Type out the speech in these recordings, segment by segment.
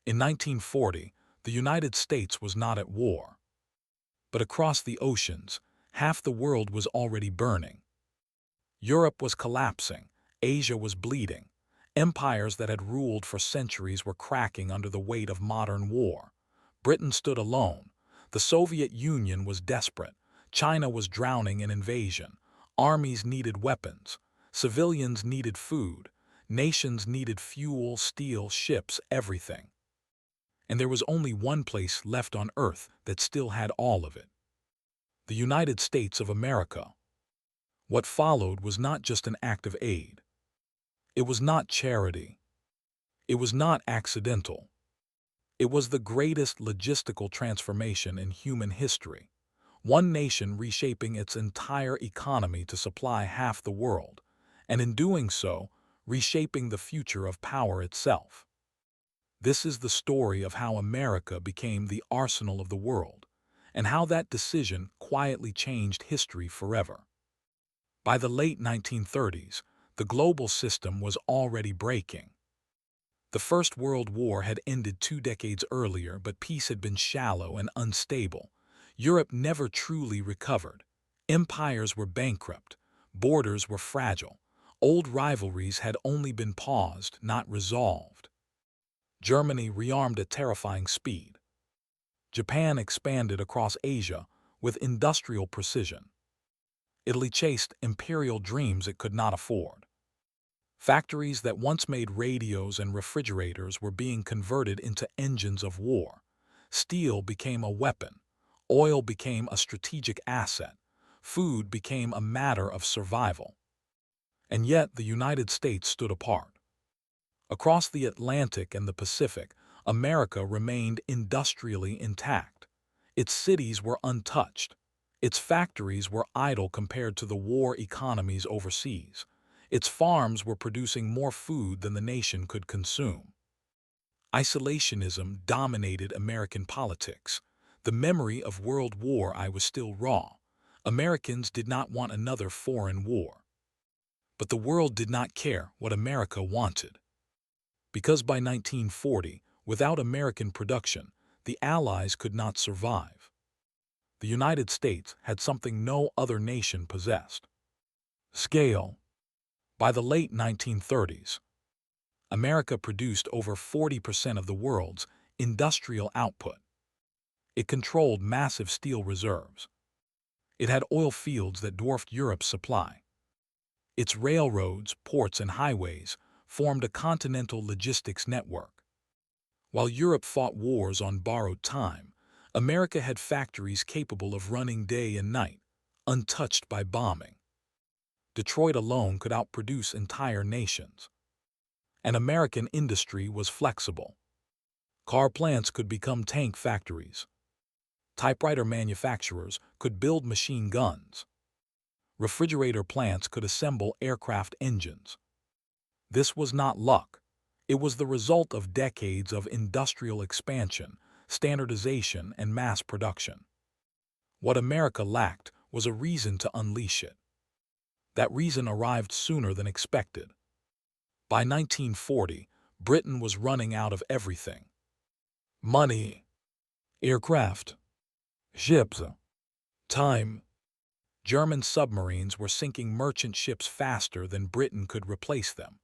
In 1940, the United States was not at war. But across the oceans, half the world was already burning. Europe was collapsing, Asia was bleeding. Empires that had ruled for centuries were cracking under the weight of modern war. Britain stood alone. The Soviet Union was desperate. China was drowning in invasion. Armies needed weapons. Civilians needed food. Nations needed fuel, steel, ships, everything. And there was only one place left on Earth that still had all of it: the United States of America. What followed was not just an act of aid. It was not charity. It was not accidental. It was the greatest logistical transformation in human history. One nation reshaping its entire economy to supply half the world, and in doing so, reshaping the future of power itself. This is the story of how America became the arsenal of the world, and how that decision quietly changed history forever. By the late 1930s, the global system was already breaking. The First World War had ended 2 decades earlier, but peace had been shallow and unstable. Europe never truly recovered. Empires were bankrupt. Borders were fragile. Old rivalries had only been paused, not resolved. Germany rearmed at terrifying speed. Japan expanded across Asia with industrial precision. Italy chased imperial dreams it could not afford. Factories that once made radios and refrigerators were being converted into engines of war. Steel became a weapon. Oil became a strategic asset. Food became a matter of survival. And yet the United States stood apart. Across the Atlantic and the Pacific, America remained industrially intact. Its cities were untouched. Its factories were idle compared to the war economies overseas. Its farms were producing more food than the nation could consume. Isolationism dominated American politics. The memory of World War I was still raw. Americans did not want another foreign war. But the world did not care what America wanted. Because by 1940, without American production, the Allies could not survive. The United States had something no other nation possessed: scale. By the late 1930s, America produced over 40% of the world's industrial output. It controlled massive steel reserves. It had oil fields that dwarfed Europe's supply. Its railroads, ports, and highways formed a continental logistics network. While Europe fought wars on borrowed time, America had factories capable of running day and night, untouched by bombing. Detroit alone could outproduce entire nations. And American industry was flexible. Car plants could become tank factories. Typewriter manufacturers could build machine guns. Refrigerator plants could assemble aircraft engines. This was not luck. It was the result of decades of industrial expansion, standardization, and mass production. What America lacked was a reason to unleash it. That reason arrived sooner than expected. By 1940, Britain was running out of everything: money, aircraft, ships, time. German submarines were sinking merchant ships faster than Britain could replace them.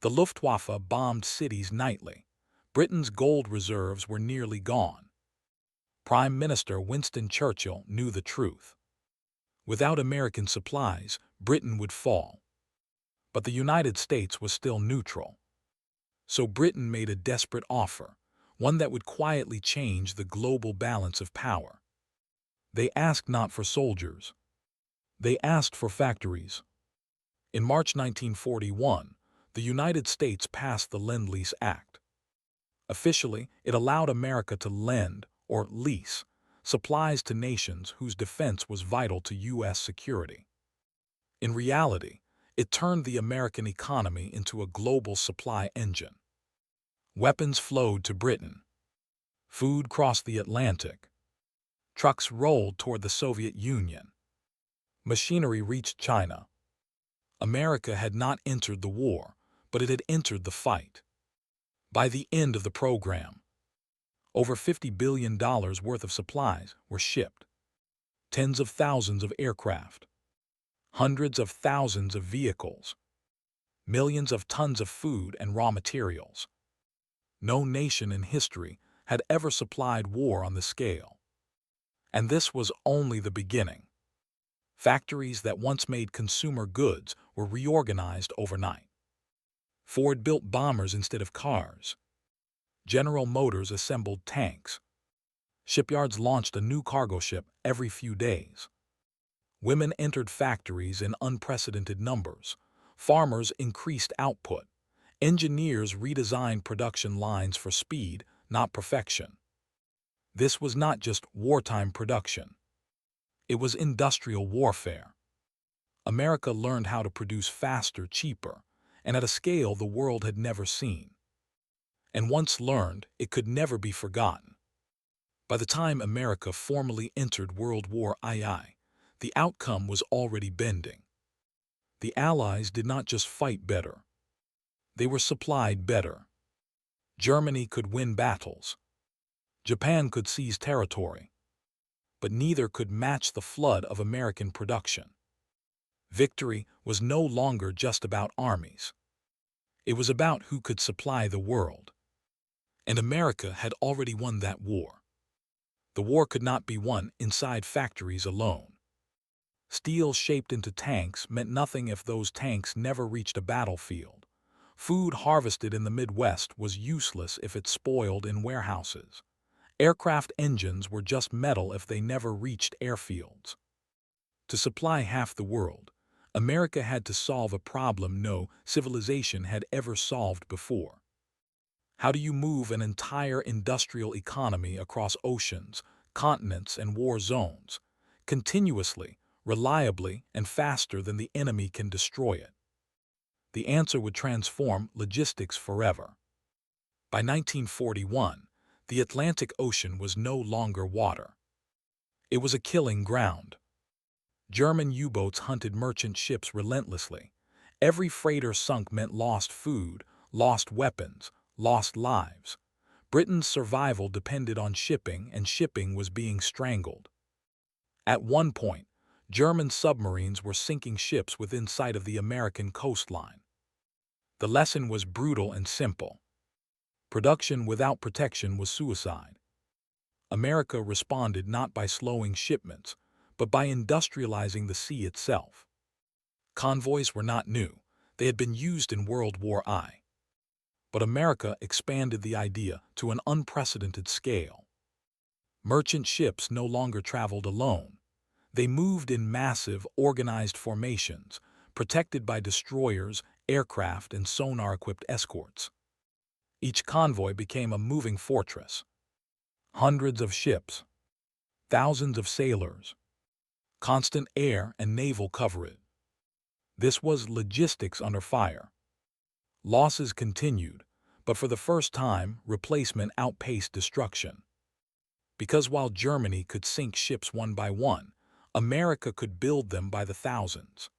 The Luftwaffe bombed cities nightly. Britain's gold reserves were nearly gone. Prime Minister Winston Churchill knew the truth. Without American supplies, Britain would fall. But the United States was still neutral. So Britain made a desperate offer, one that would quietly change the global balance of power. They asked not for soldiers. They asked for factories. In March 1941, the United States passed the Lend-Lease Act. Officially, it allowed America to lend, or lease, supplies to nations whose defense was vital to U.S. security. In reality, it turned the American economy into a global supply engine. Weapons flowed to Britain. Food crossed the Atlantic. Trucks rolled toward the Soviet Union. Machinery reached China. America had not entered the war, but it had entered the fight. By the end of the program, Over $50 billion worth of supplies were shipped. Tens of thousands of aircraft, hundreds of thousands of vehicles, millions of tons of food and raw materials. No nation in history had ever supplied war on the scale. And this was only the beginning. Factories that once made consumer goods were reorganized overnight. Ford built bombers instead of cars. General Motors assembled tanks. Shipyards launched a new cargo ship every few days. Women entered factories in unprecedented numbers. Farmers increased output. Engineers redesigned production lines for speed, not perfection. This was not just wartime production. It was industrial warfare. America learned how to produce faster, cheaper, and at a scale the world had never seen. And once learned, it could never be forgotten. By the time America formally entered World War II, the outcome was already bending. The Allies did not just fight better. They were supplied better. Germany could win battles. Japan could seize territory. But neither could match the flood of American production. Victory was no longer just about armies. It was about who could supply the world. And America had already won that war. The war could not be won inside factories alone. Steel shaped into tanks meant nothing if those tanks never reached a battlefield. Food harvested in the Midwest was useless if it spoiled in warehouses. Aircraft engines were just metal if they never reached airfields. To supply half the world, America had to solve a problem no civilization had ever solved before. How do you move an entire industrial economy across oceans, continents, and war zones, continuously, reliably, and faster than the enemy can destroy it? The answer would transform logistics forever. By 1941, the Atlantic Ocean was no longer water. It was a killing ground. German U-boats hunted merchant ships relentlessly. Every freighter sunk meant lost food, lost weapons, lost lives. Britain's survival depended on shipping, and shipping was being strangled. At one point, German submarines were sinking ships within sight of the American coastline. The lesson was brutal and simple. Production without protection was suicide. America responded not by slowing shipments, but by industrializing the sea itself. Convoys were not new. They had been used in World War I. But America expanded the idea to an unprecedented scale. Merchant ships no longer traveled alone. They moved in massive, organized formations, protected by destroyers, aircraft, and sonar-equipped escorts. Each convoy became a moving fortress. Hundreds of ships, thousands of sailors, constant air and naval coverage. This was logistics under fire. Losses continued, but for the first time, replacement outpaced destruction. Because while Germany could sink ships one by one, America could build them by the thousands.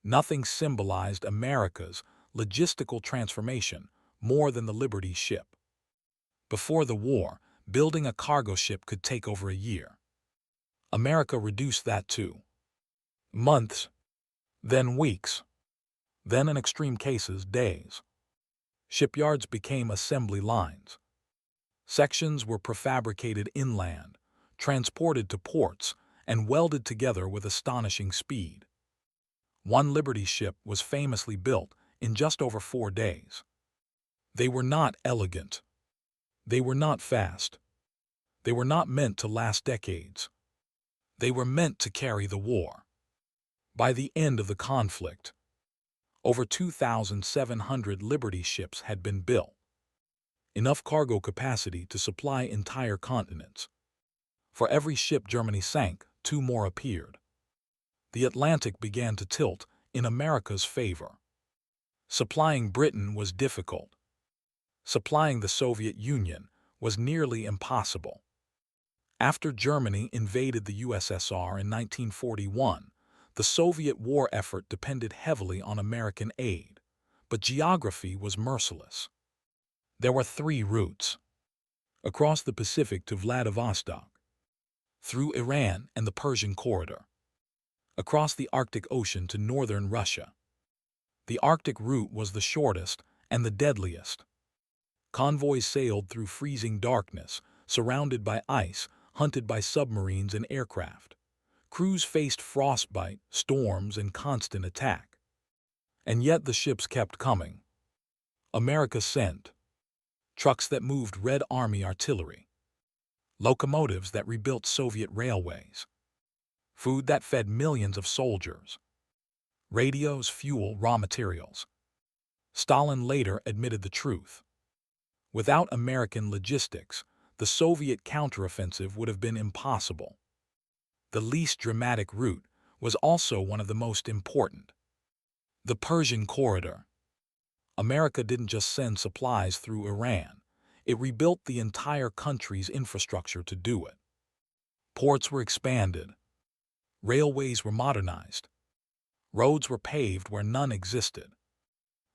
Nothing symbolized America's logistical transformation more than the Liberty ship. Before the war, building a cargo ship could take over a year. America reduced that to months, then weeks, then in extreme cases, days. Shipyards became assembly lines. Sections were prefabricated inland, transported to ports, and welded together with astonishing speed. One Liberty ship was famously built in just over 4 days. They were not elegant. They were not fast. They were not meant to last decades. They were meant to carry the war. By the end of the conflict, over 2,700 Liberty ships had been built. Enough cargo capacity to supply entire continents. For every ship Germany sank, 2 more appeared. The Atlantic began to tilt in America's favor. Supplying Britain was difficult. Supplying the Soviet Union was nearly impossible. After Germany invaded the USSR in 1941, the Soviet war effort depended heavily on American aid, but geography was merciless. There were 3 routes. across the Pacific to Vladivostok, through Iran and the Persian corridor, across the Arctic Ocean to northern Russia. The Arctic route was the shortest and the deadliest. Convoys sailed through freezing darkness, surrounded by ice, hunted by submarines and aircraft. Crews faced frostbite, storms, and constant attack. And yet the ships kept coming. America sent trucks that moved Red Army artillery, locomotives that rebuilt Soviet railways, food that fed millions of soldiers, radios, fuel, raw materials. Stalin later admitted the truth. Without American logistics, the Soviet counteroffensive would have been impossible. The least dramatic route was also one of the most important. The Persian corridor. America didn't just send supplies through Iran. It rebuilt the entire country's infrastructure to do it. Ports were expanded. Railways were modernized. Roads were paved where none existed.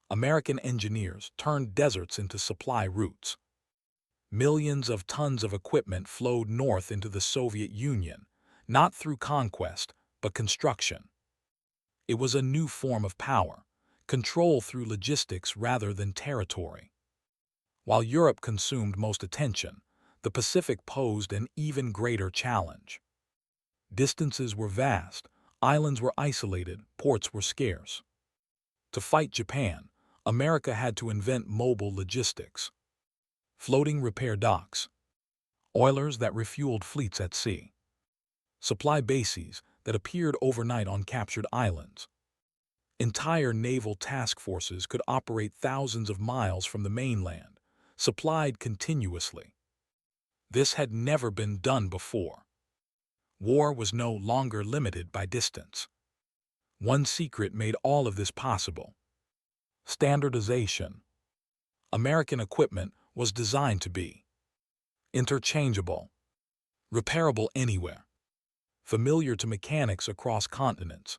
American engineers turned deserts into supply routes. Millions of tons of equipment flowed north into the Soviet Union, not through conquest, but construction. It was a new form of power, control through logistics rather than territory. While Europe consumed most attention, the Pacific posed an even greater challenge. Distances were vast, islands were isolated, ports were scarce. To fight Japan, America had to invent mobile logistics. Floating repair docks, oilers that refueled fleets at sea, supply bases that appeared overnight on captured islands. Entire naval task forces could operate thousands of miles from the mainland, supplied continuously. This had never been done before. War was no longer limited by distance. One secret made all of this possible: standardization. American equipment was designed to be interchangeable, repairable anywhere, familiar to mechanics across continents.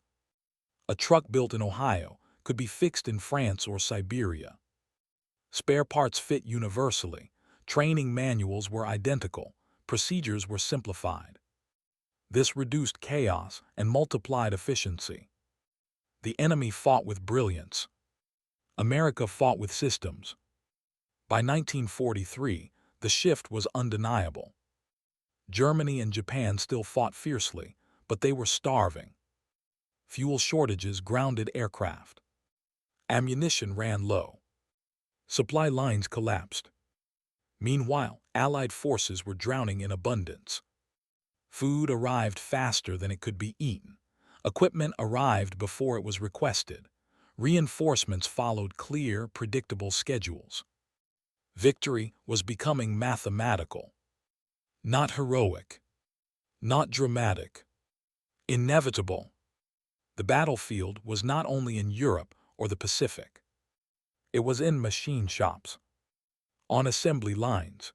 A truck built in Ohio could be fixed in France or Siberia. Spare parts fit universally, training manuals were identical, procedures were simplified. This reduced chaos and multiplied efficiency. The enemy fought with brilliance. America fought with systems. By 1943, the shift was undeniable. Germany and Japan still fought fiercely, but they were starving. Fuel shortages grounded aircraft. Ammunition ran low. Supply lines collapsed. Meanwhile, Allied forces were drowning in abundance. Food arrived faster than it could be eaten. Equipment arrived before it was requested. Reinforcements followed clear, predictable schedules. Victory was becoming mathematical. Not heroic. Not dramatic. Inevitable. The battlefield was not only in Europe or the Pacific. It was in machine shops, on assembly lines,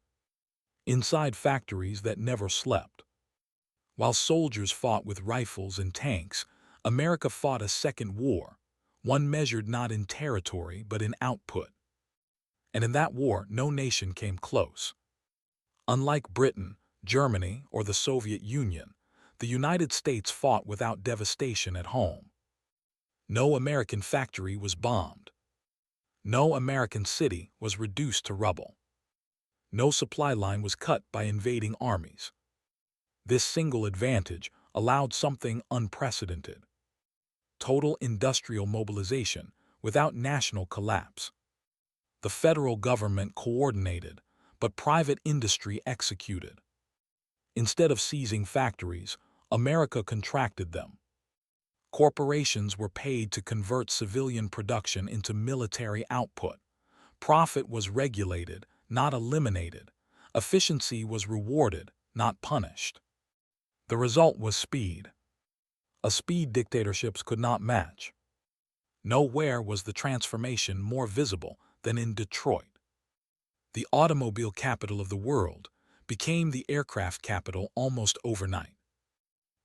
inside factories that never slept. While soldiers fought with rifles and tanks, America fought a second war, one measured not in territory but in output. And in that war, no nation came close. Unlike Britain, Germany, or the Soviet Union, the United States fought without devastation at home. No American factory was bombed. No American city was reduced to rubble. No supply line was cut by invading armies. This single advantage allowed something unprecedented: total industrial mobilization without national collapse. The federal government coordinated, but private industry executed. Instead of seizing factories, America contracted them. Corporations were paid to convert civilian production into military output. Profit was regulated, not eliminated. Efficiency was rewarded, not punished. The result was speed. A speed dictatorships could not match. Nowhere was the transformation more visible than in Detroit. The automobile capital of the world became the aircraft capital almost overnight.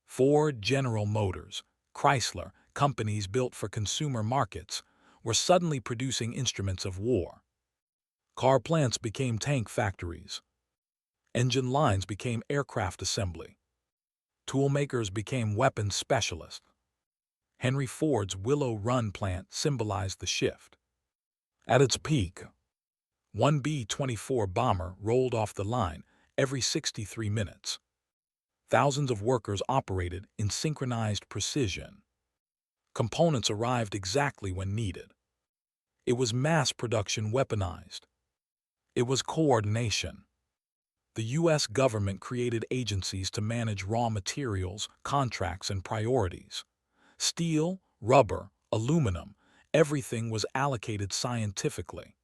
Ford, General Motors, Chrysler, companies built for consumer markets, were suddenly producing instruments of war. Car plants became tank factories. Engine lines became aircraft assembly. Toolmakers became weapons specialists. Henry Ford's Willow Run plant symbolized the shift. At its peak, one B-24 bomber rolled off the line every 63 minutes. Thousands of workers operated in synchronized precision. Components arrived exactly when needed. It was mass production weaponized. It was coordination. The U.S. government created agencies to manage raw materials, contracts, and priorities. Steel, rubber, aluminum, everything was allocated scientifically.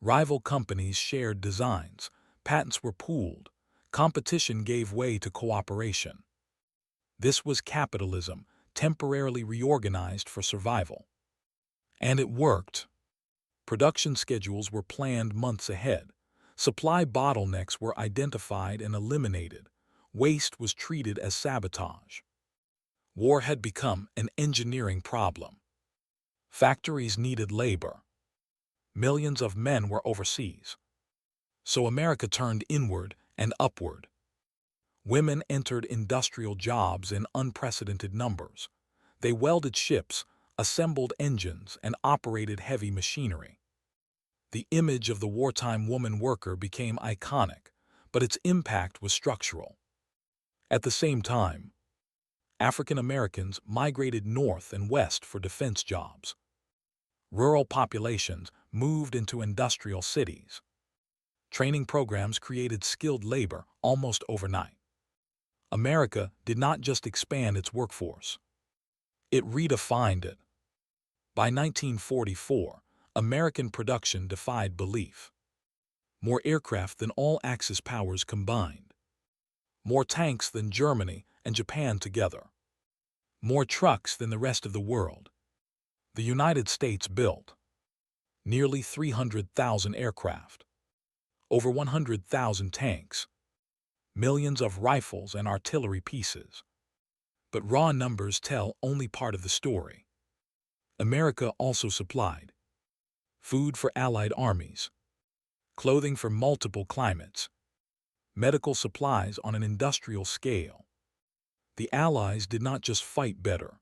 Rival companies shared designs, patents were pooled, competition gave way to cooperation. This was capitalism, temporarily reorganized for survival. And it worked. Production schedules were planned months ahead. Supply bottlenecks were identified and eliminated. Waste was treated as sabotage. War had become an engineering problem. Factories needed labor. Millions of men were overseas. So America turned inward and upward. Women entered industrial jobs in unprecedented numbers. They welded ships, assembled engines, and operated heavy machinery. The image of the wartime woman worker became iconic, but its impact was structural. At the same time, African Americans migrated north and west for defense jobs. Rural populations moved into industrial cities. Training programs created skilled labor almost overnight. America did not just expand its workforce. It redefined it. By 1944, American production defied belief. More aircraft than all Axis powers combined. More tanks than Germany and Japan together. More trucks than the rest of the world. The United States built nearly 300,000 aircraft, over 100,000 tanks, millions of rifles and artillery pieces. But raw numbers tell only part of the story. America also supplied food for Allied armies, clothing for multiple climates, medical supplies on an industrial scale. The Allies did not just fight better.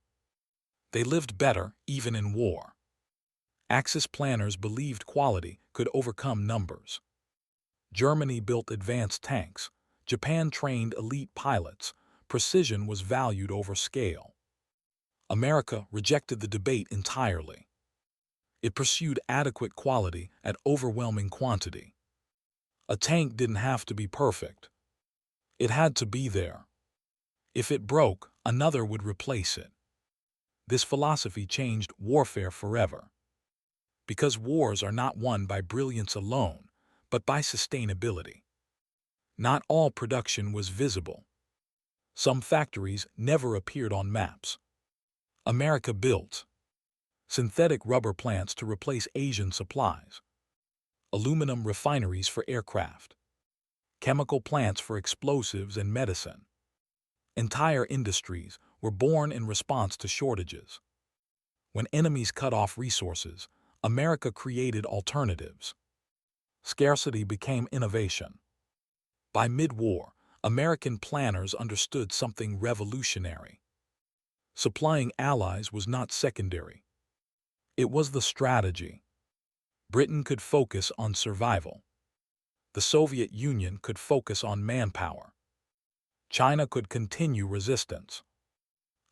They lived better even in war. Axis planners believed quality could overcome numbers. Germany built advanced tanks. Japan trained elite pilots. Precision was valued over scale. America rejected the debate entirely. It pursued adequate quality at overwhelming quantity. A tank didn't have to be perfect. It had to be there. If it broke, another would replace it. This philosophy changed warfare forever. Because wars are not won by brilliance alone, but by sustainability. Not all production was visible. Some factories never appeared on maps. America built synthetic rubber plants to replace Asian supplies, aluminum refineries for aircraft, chemical plants for explosives and medicine. Entire industries were born in response to shortages. When enemies cut off resources, America created alternatives. Scarcity became innovation. By mid-war, American planners understood something revolutionary. Supplying allies was not secondary. It was the strategy. Britain could focus on survival. The Soviet Union could focus on manpower. China could continue resistance.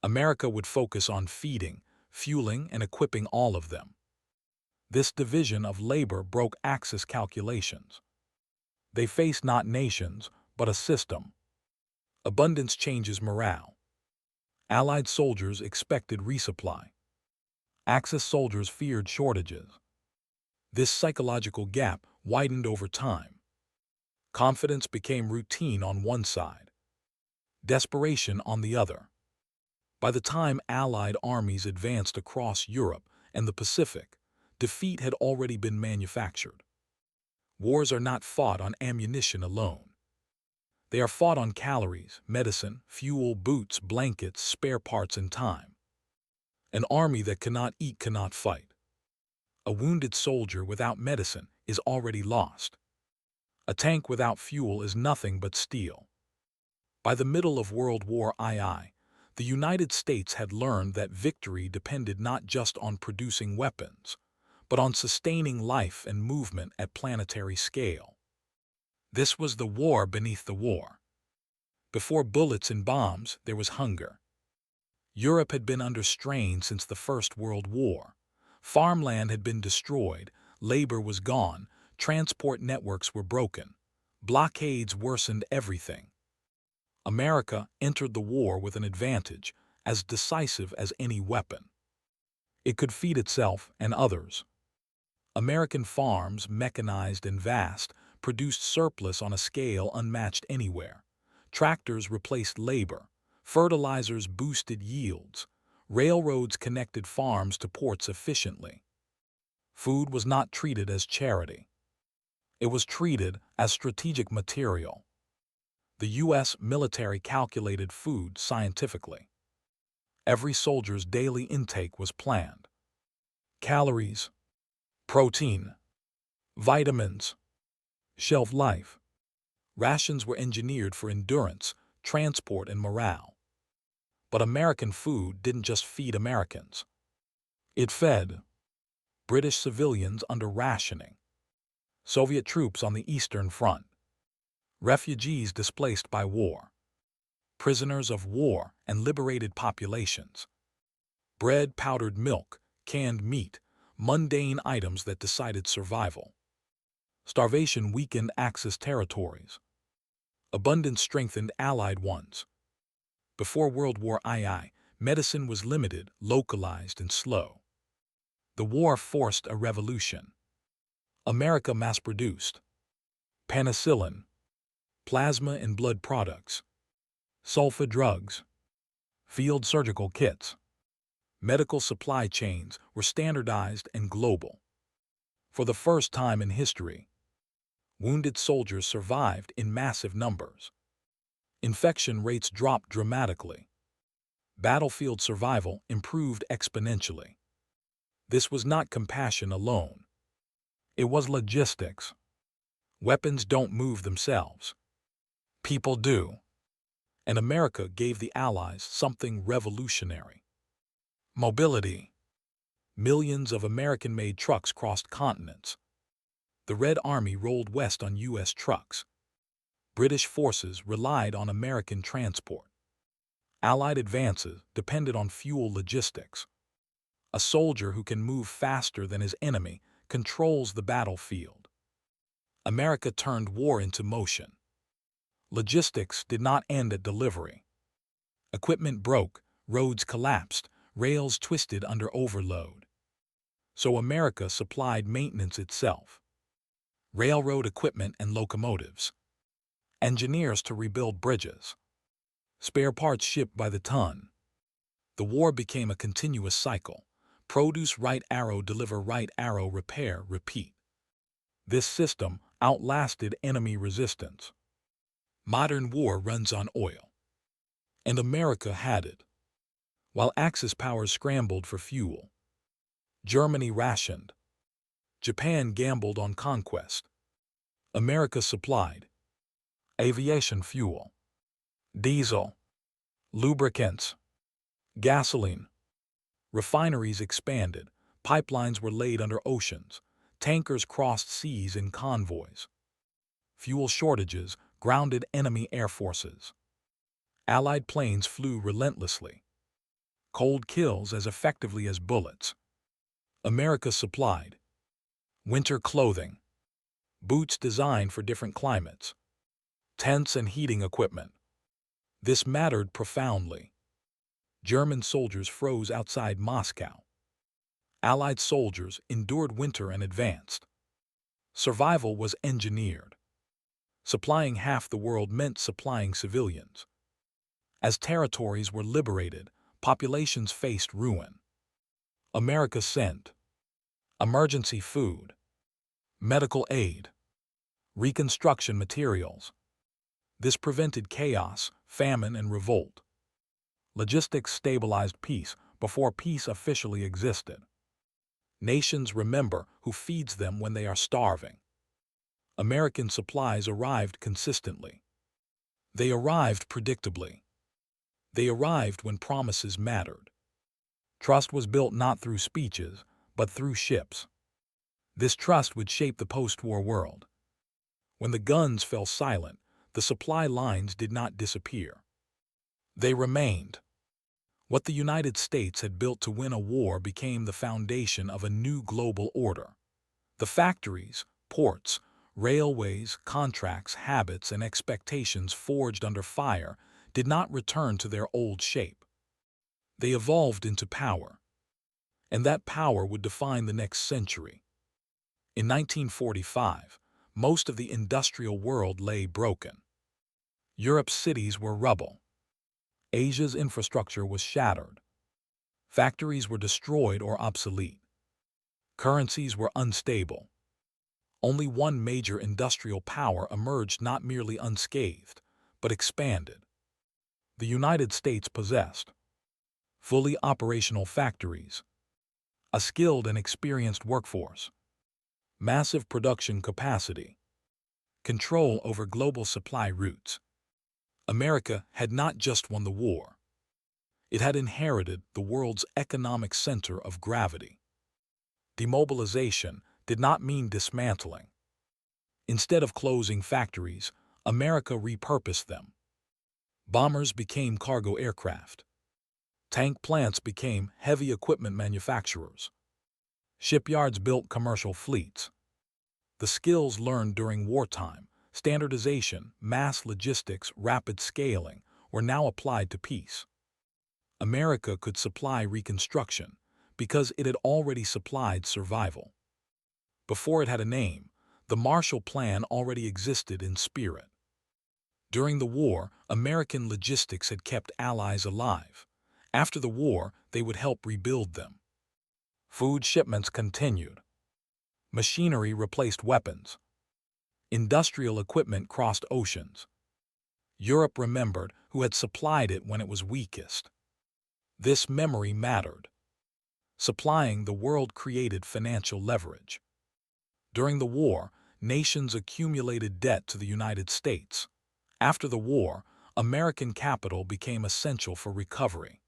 America would focus on feeding, fueling, and equipping all of them. This division of labor broke Axis calculations. They faced not nations, but a system. Abundance changes morale. Allied soldiers expected resupply. Axis soldiers feared shortages. This psychological gap widened over time. Confidence became routine on one side, desperation on the other. By the time Allied armies advanced across Europe and the Pacific, defeat had already been manufactured. Wars are not fought on ammunition alone. They are fought on calories, medicine, fuel, boots, blankets, spare parts, and time. An army that cannot eat cannot fight. A wounded soldier without medicine is already lost. A tank without fuel is nothing but steel. By the middle of World War II, the United States had learned that victory depended not just on producing weapons, but on sustaining life and movement at planetary scale. This was the war beneath the war. Before bullets and bombs, there was hunger. Europe had been under strain since the First World War. Farmland had been destroyed, labor was gone, transport networks were broken. Blockades worsened everything. America entered the war with an advantage, as decisive as any weapon. It could feed itself and others. American farms, mechanized and vast, produced surplus on a scale unmatched anywhere. Tractors replaced labor. Fertilizers boosted yields. Railroads connected farms to ports efficiently. Food was not treated as charity. It was treated as strategic material. The U.S. military calculated food scientifically. Every soldier's daily intake was planned. Calories, protein, vitamins, shelf life. Rations were engineered for endurance, transport, and morale. But American food didn't just feed Americans. It fed British civilians under rationing, Soviet troops on the Eastern Front, refugees displaced by war, prisoners of war and liberated populations. Bread, powdered milk, canned meat, mundane items that decided survival. Starvation weakened Axis territories. Abundance strengthened Allied ones. Before World War II, medicine was limited, localized, and slow. The war forced a revolution. America mass-produced penicillin, plasma and blood products, sulfa drugs, field surgical kits. Medical supply chains were standardized and global. For the first time in history, wounded soldiers survived in massive numbers. Infection rates dropped dramatically. Battlefield survival improved exponentially. This was not compassion alone. It was logistics. Weapons don't move themselves. People do. And America gave the Allies something revolutionary. Mobility. Millions of American-made trucks crossed continents. The Red Army rolled west on U.S. trucks. British forces relied on American transport. Allied advances depended on fuel logistics. A soldier who can move faster than his enemy controls the battlefield. America turned war into motion. Logistics did not end at delivery. Equipment broke, roads collapsed, rails twisted under overload. So America supplied maintenance itself. Railroad equipment and locomotives. Engineers to rebuild bridges. Spare parts shipped by the ton. The war became a continuous cycle. Produce right arrow, deliver right arrow, repair, repeat. This system outlasted enemy resistance. Modern war runs on oil. And America had it. While Axis powers scrambled for fuel. Germany rationed. Japan gambled on conquest. America supplied aviation fuel, diesel, lubricants, gasoline. Refineries expanded, pipelines were laid under oceans, tankers crossed seas in convoys. Fuel shortages grounded enemy air forces. Allied planes flew relentlessly. Cold kills as effectively as bullets. America supplied winter clothing, boots designed for different climates, tents and heating equipment. This mattered profoundly. German soldiers froze outside Moscow. Allied soldiers endured winter and advanced. Survival was engineered. Supplying half the world meant supplying civilians. As territories were liberated, populations faced ruin. America sent emergency food, medical aid, reconstruction materials. This prevented chaos, famine, and revolt. Logistics stabilized peace before peace officially existed. Nations remember who feeds them when they are starving. American supplies arrived consistently. They arrived predictably. They arrived when promises mattered. Trust was built not through speeches, but through ships. This trust would shape the post-war world. When the guns fell silent, the supply lines did not disappear. They remained. What the United States had built to win a war became the foundation of a new global order. The factories, ports, railways, contracts, habits, and expectations forged under fire did not return to their old shape. They evolved into power, and that power would define the next century. In 1945, most of the industrial world lay broken. Europe's cities were rubble. Asia's infrastructure was shattered. Factories were destroyed or obsolete. Currencies were unstable. Only one major industrial power emerged, not merely unscathed, but expanded. The United States possessed fully operational factories, a skilled and experienced workforce, massive production capacity, control over global supply routes. America had not just won the war. It had inherited the world's economic center of gravity. Demobilization did not mean dismantling. Instead of closing factories, America repurposed them. Bombers became cargo aircraft. Tank plants became heavy equipment manufacturers. Shipyards built commercial fleets. The skills learned during wartime, standardization, mass logistics, rapid scaling, were now applied to peace. America could supply reconstruction because it had already supplied survival. Before it had a name, the Marshall Plan already existed in spirit. During the war, American logistics had kept allies alive. After the war, they would help rebuild them. Food shipments continued. Machinery replaced weapons. Industrial equipment crossed oceans. Europe remembered who had supplied it when it was weakest. This memory mattered. Supplying the world created financial leverage. During the war, nations accumulated debt to the United States. After the war, American capital became essential for recovery.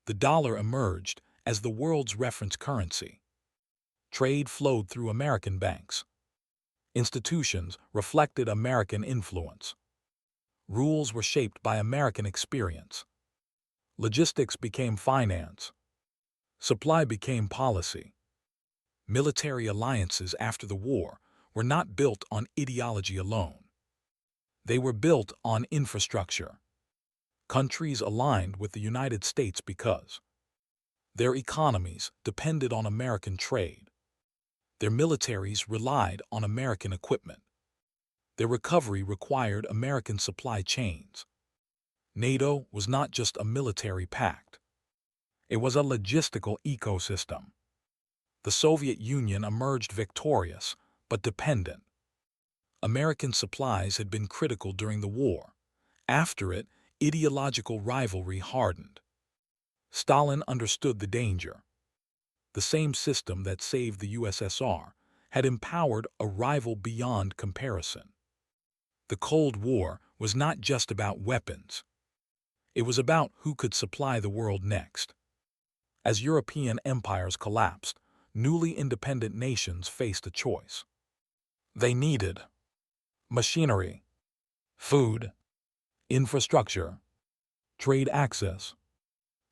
The dollar emerged as the world's reference currency. Trade flowed through American banks. Institutions reflected American influence. Rules were shaped by American experience. Logistics became finance. Supply became policy. Military alliances after the war were not built on ideology alone. They were built on infrastructure. Countries aligned with the United States because their economies depended on American trade. Their militaries relied on American equipment. Their recovery required American supply chains. NATO was not just a military pact. It was a logistical ecosystem. The Soviet Union emerged victorious, but dependent. American supplies had been critical during the war. After it, ideological rivalry hardened. Stalin understood the danger. The same system that saved the USSR had empowered a rival beyond comparison. The Cold War was not just about weapons. It was about who could supply the world next. As European empires collapsed, newly independent nations faced a choice. They needed machinery, food, infrastructure, trade access.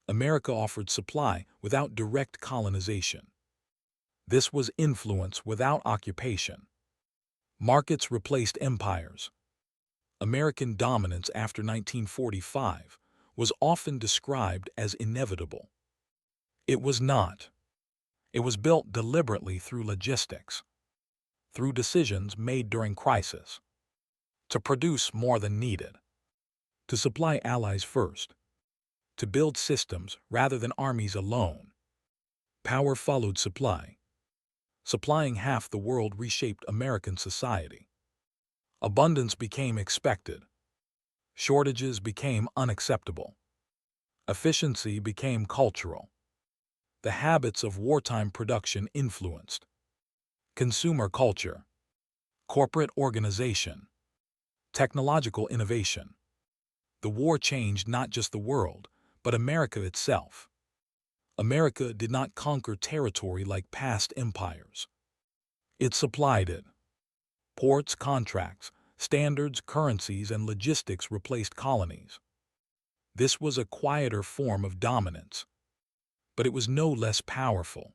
America offered supply without direct colonization. This was influence without occupation. Markets replaced empires. American dominance after 1945 was often described as inevitable. It was not. It was built deliberately through logistics, through decisions made during crisis, to produce more than needed, to supply allies first, to build systems rather than armies alone. Power followed supply. Supplying half the world reshaped American society. Abundance became expected. Shortages became unacceptable. Efficiency became cultural. The habits of wartime production influenced consumer culture. corporate organization, technological innovation. The war changed not just the world, but America itself. America did not conquer territory like past empires. It supplied it. Ports, contracts, standards, currencies, and logistics replaced colonies. This was a quieter form of dominance, but it was no less powerful.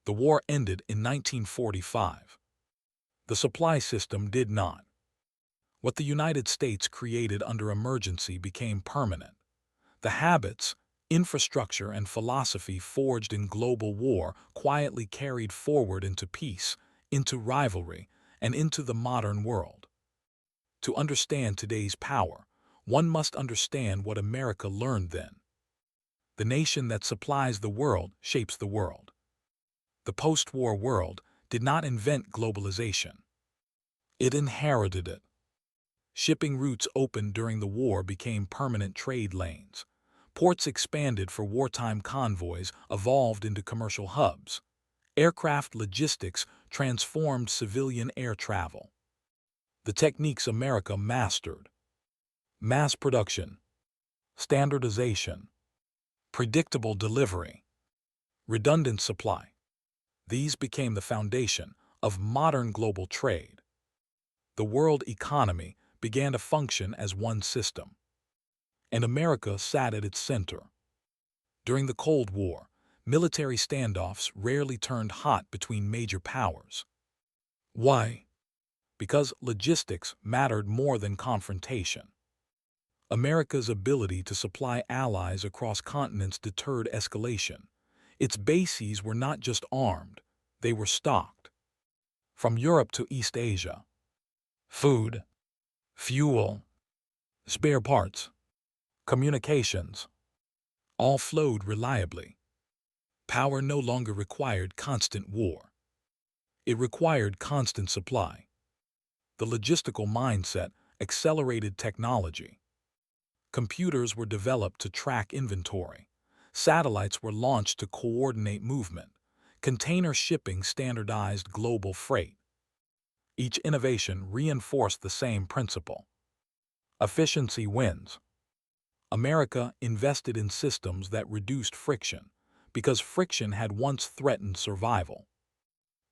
The war ended in 1945. The supply system did not. What the United States created under emergency became permanent. The habits, infrastructure, and philosophy forged in global war quietly carried forward into peace, into rivalry, and into the modern world. To understand today's power, one must understand what America learned then. The nation that supplies the world shapes the world. The post-war world did not invent globalization. It inherited it. Shipping routes opened during the war became permanent trade lanes. Ports expanded for wartime convoys evolved into commercial hubs. Aircraft logistics transformed civilian air travel. The techniques America mastered: mass production, standardization, predictable delivery, redundant supply. These became the foundation of modern global trade. The world economy began to function as one system, and America sat at its center. During the Cold War, military standoffs rarely turned hot between major powers. Why? Because logistics mattered more than confrontation. America's ability to supply allies across continents deterred escalation. Its bases were not just armed, they were stocked. From Europe to East Asia, food, fuel, spare parts, communications, all flowed reliably. Power no longer required constant war. It required constant supply. The logistical mindset accelerated technology. Computers were developed to track inventory. Satellites were launched to coordinate movement. Container shipping standardized global freight. Each innovation reinforced the same principle: efficiency wins. America invested in systems that reduced friction, because friction had once threatened survival.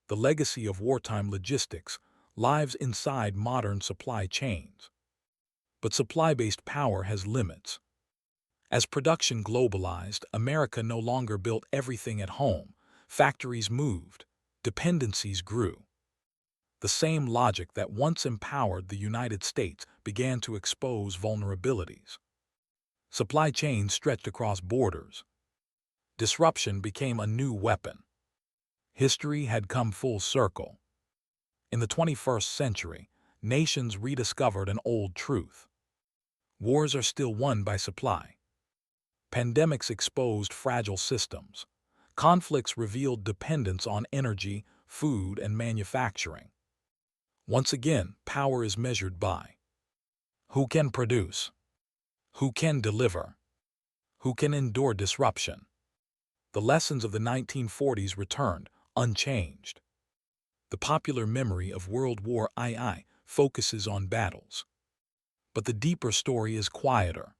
The legacy of wartime logistics lives inside modern supply chains. But supply-based power has limits. As production globalized, America no longer built everything at home. Factories moved, dependencies grew. The same logic that once empowered the United States began to expose vulnerabilities. Supply chains stretched across borders. Disruption became a new weapon. History had come full circle. In the 21st century, nations rediscovered an old truth: wars are still won by supply. Pandemics exposed fragile systems. Conflicts revealed dependence on energy, food, and manufacturing. Once again, power is measured by who can produce, who can deliver, who can endure disruption. The lessons of the 1940s returned, unchanged. The popular memory of World War II focuses on battles. But the deeper story is quieter.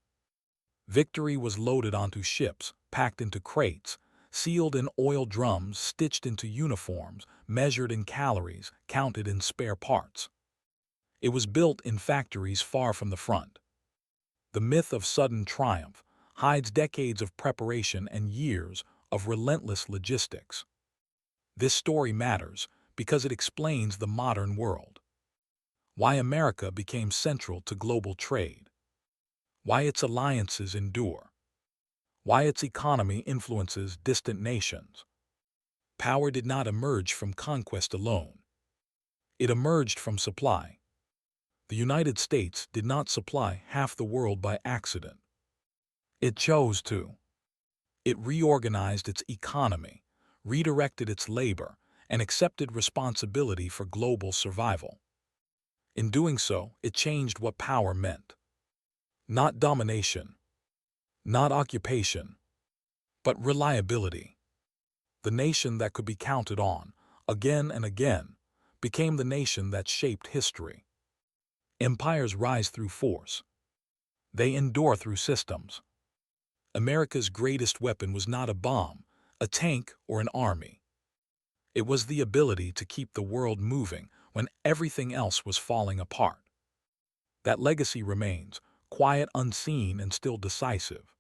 Victory was loaded onto ships, packed into crates, sealed in oil drums, stitched into uniforms, measured in calories, counted in spare parts. It was built in factories far from the front. The myth of sudden triumph hides decades of preparation and years of relentless logistics. This story matters because it explains the modern world. Why America became central to global trade. Why its alliances endure. Why its economy influences distant nations. Power did not emerge from conquest alone. It emerged from supply. The United States did not supply half the world by accident. It chose to. It reorganized its economy, redirected its labor, and accepted responsibility for global survival. In doing so, it changed what power meant. Not domination, not occupation, but reliability. The nation that could be counted on, again and again, became the nation that shaped history. Empires rise through force. They endure through systems. America's greatest weapon was not a bomb, a tank, or an army. It was the ability to keep the world moving when everything else was falling apart. That legacy remains, quiet, unseen, and still decisive.